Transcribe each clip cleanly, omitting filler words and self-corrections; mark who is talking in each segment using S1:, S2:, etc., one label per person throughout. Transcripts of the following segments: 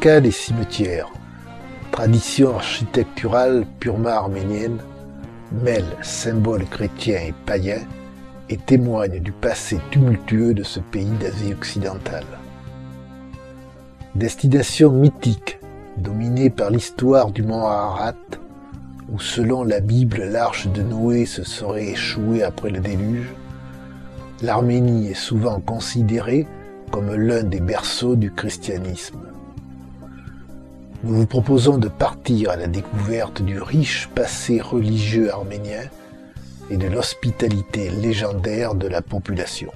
S1: cas les cimetières, tradition architecturale purement arménienne, mêle symboles chrétiens et païens et témoigne du passé tumultueux de ce pays d'Asie occidentale. Destination mythique, dominée par l'histoire du mont Ararat, où selon la Bible l'arche de Noé se serait échouée après le déluge, l'Arménie est souvent considérée comme l'un des berceaux du christianisme. Nous vous proposons de partir à la découverte du riche passé religieux arménien et de l'hospitalité légendaire de la population.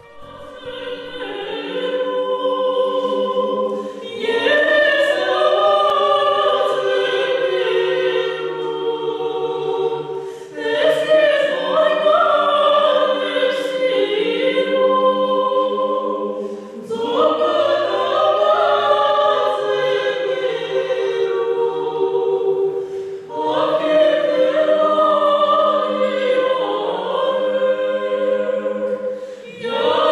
S2: Yeah.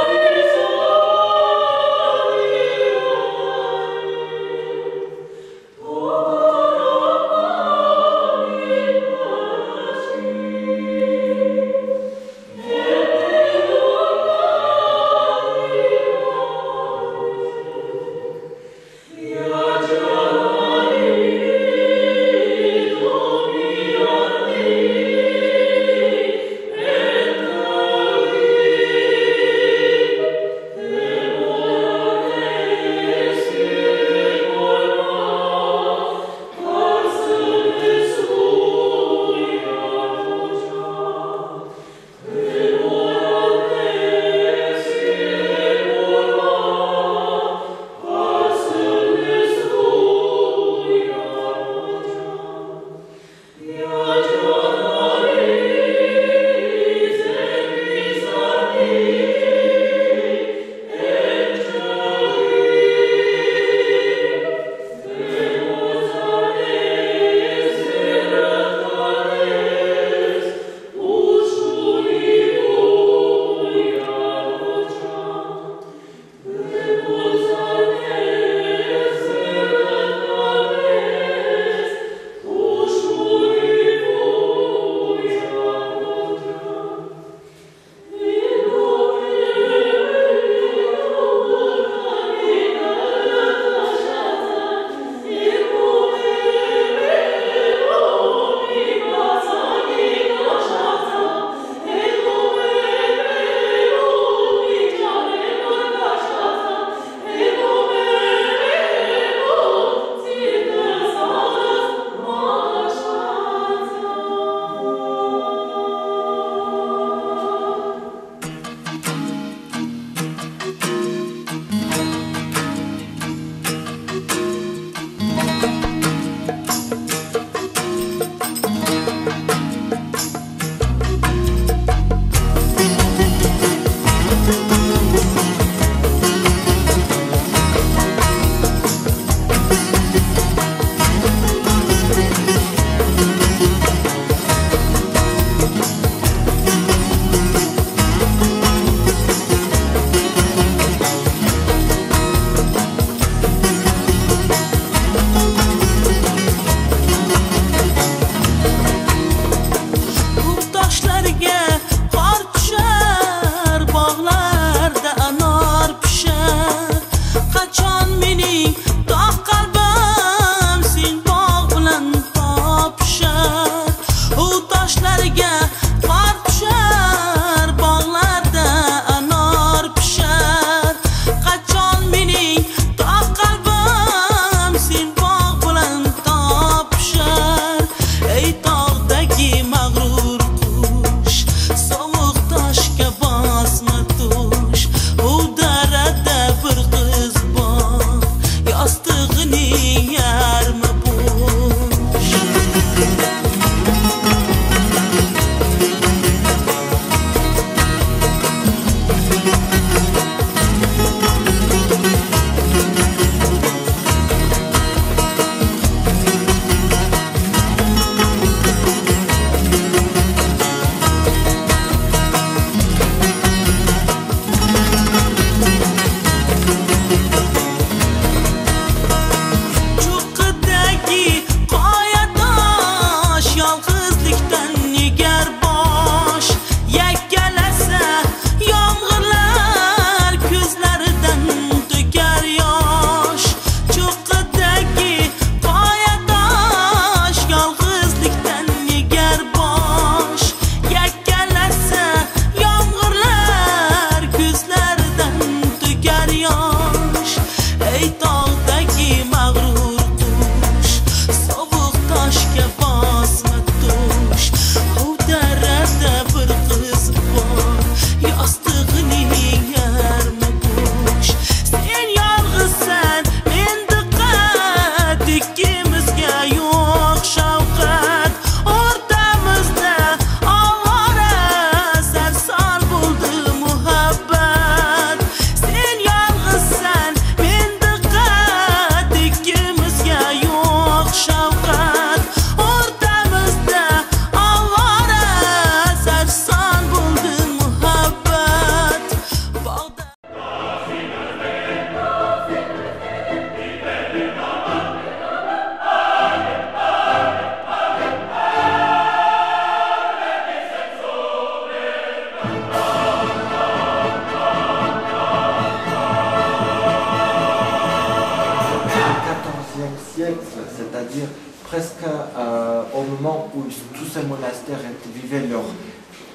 S2: tous ces monastères vivaient leur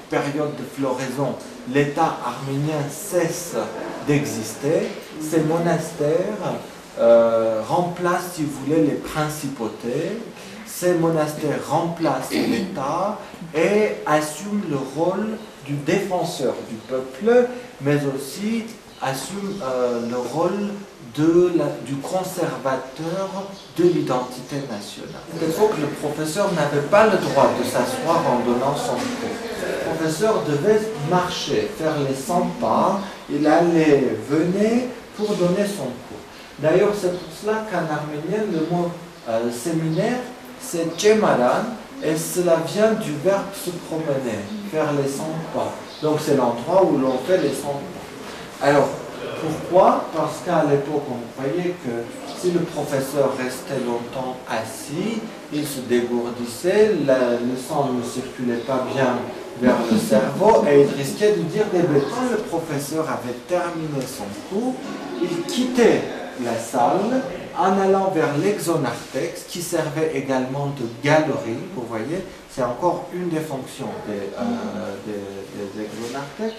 S2: période de floraison, l'État arménien cesse d'exister. Ces monastères remplacent, si vous voulez, les principautés. Ces monastères remplacent l'État et assument le rôle du défenseur du peuple, mais aussi assument le rôle du conservateur de l'identité nationale. À l'époque, le professeur n'avait pas le droit de s'asseoir en donnant son cours. Le professeur devait marcher, faire les 100 pas, il allait, venait pour donner son cours. D'ailleurs, c'est pour cela qu'en arménien, le mot séminaire, c'est Cemaran, et cela vient du verbe se promener, faire les 100 pas. Donc c'est l'endroit où l'on fait les 100 pas. Alors, pourquoi? Parce qu'à l'époque, on croyait que si le professeur restait longtemps assis, il se dégourdissait, le sang ne circulait pas bien vers le cerveau et il risquait de dire des bêtises. Quand le professeur avait terminé son cours, il quittait la salle en allant vers l'exonarthex qui servait également de galerie. Vous voyez, c'est encore une des fonctions des exonarthex.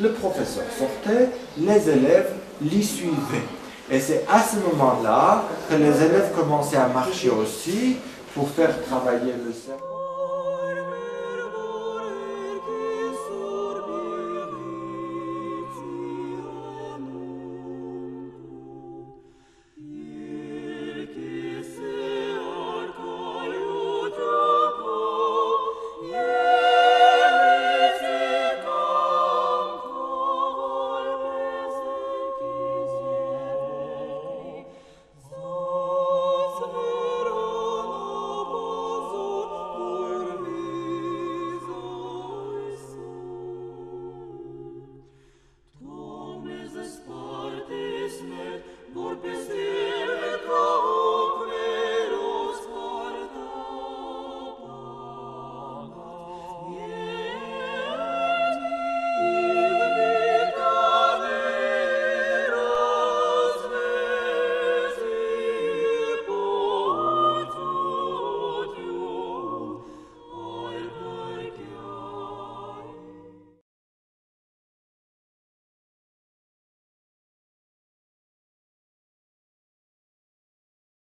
S2: Le professeur sortait, les élèves l'y suivaient. Et c'est à ce moment-là que les élèves commençaient à marcher aussi pour faire travailler le cerveau.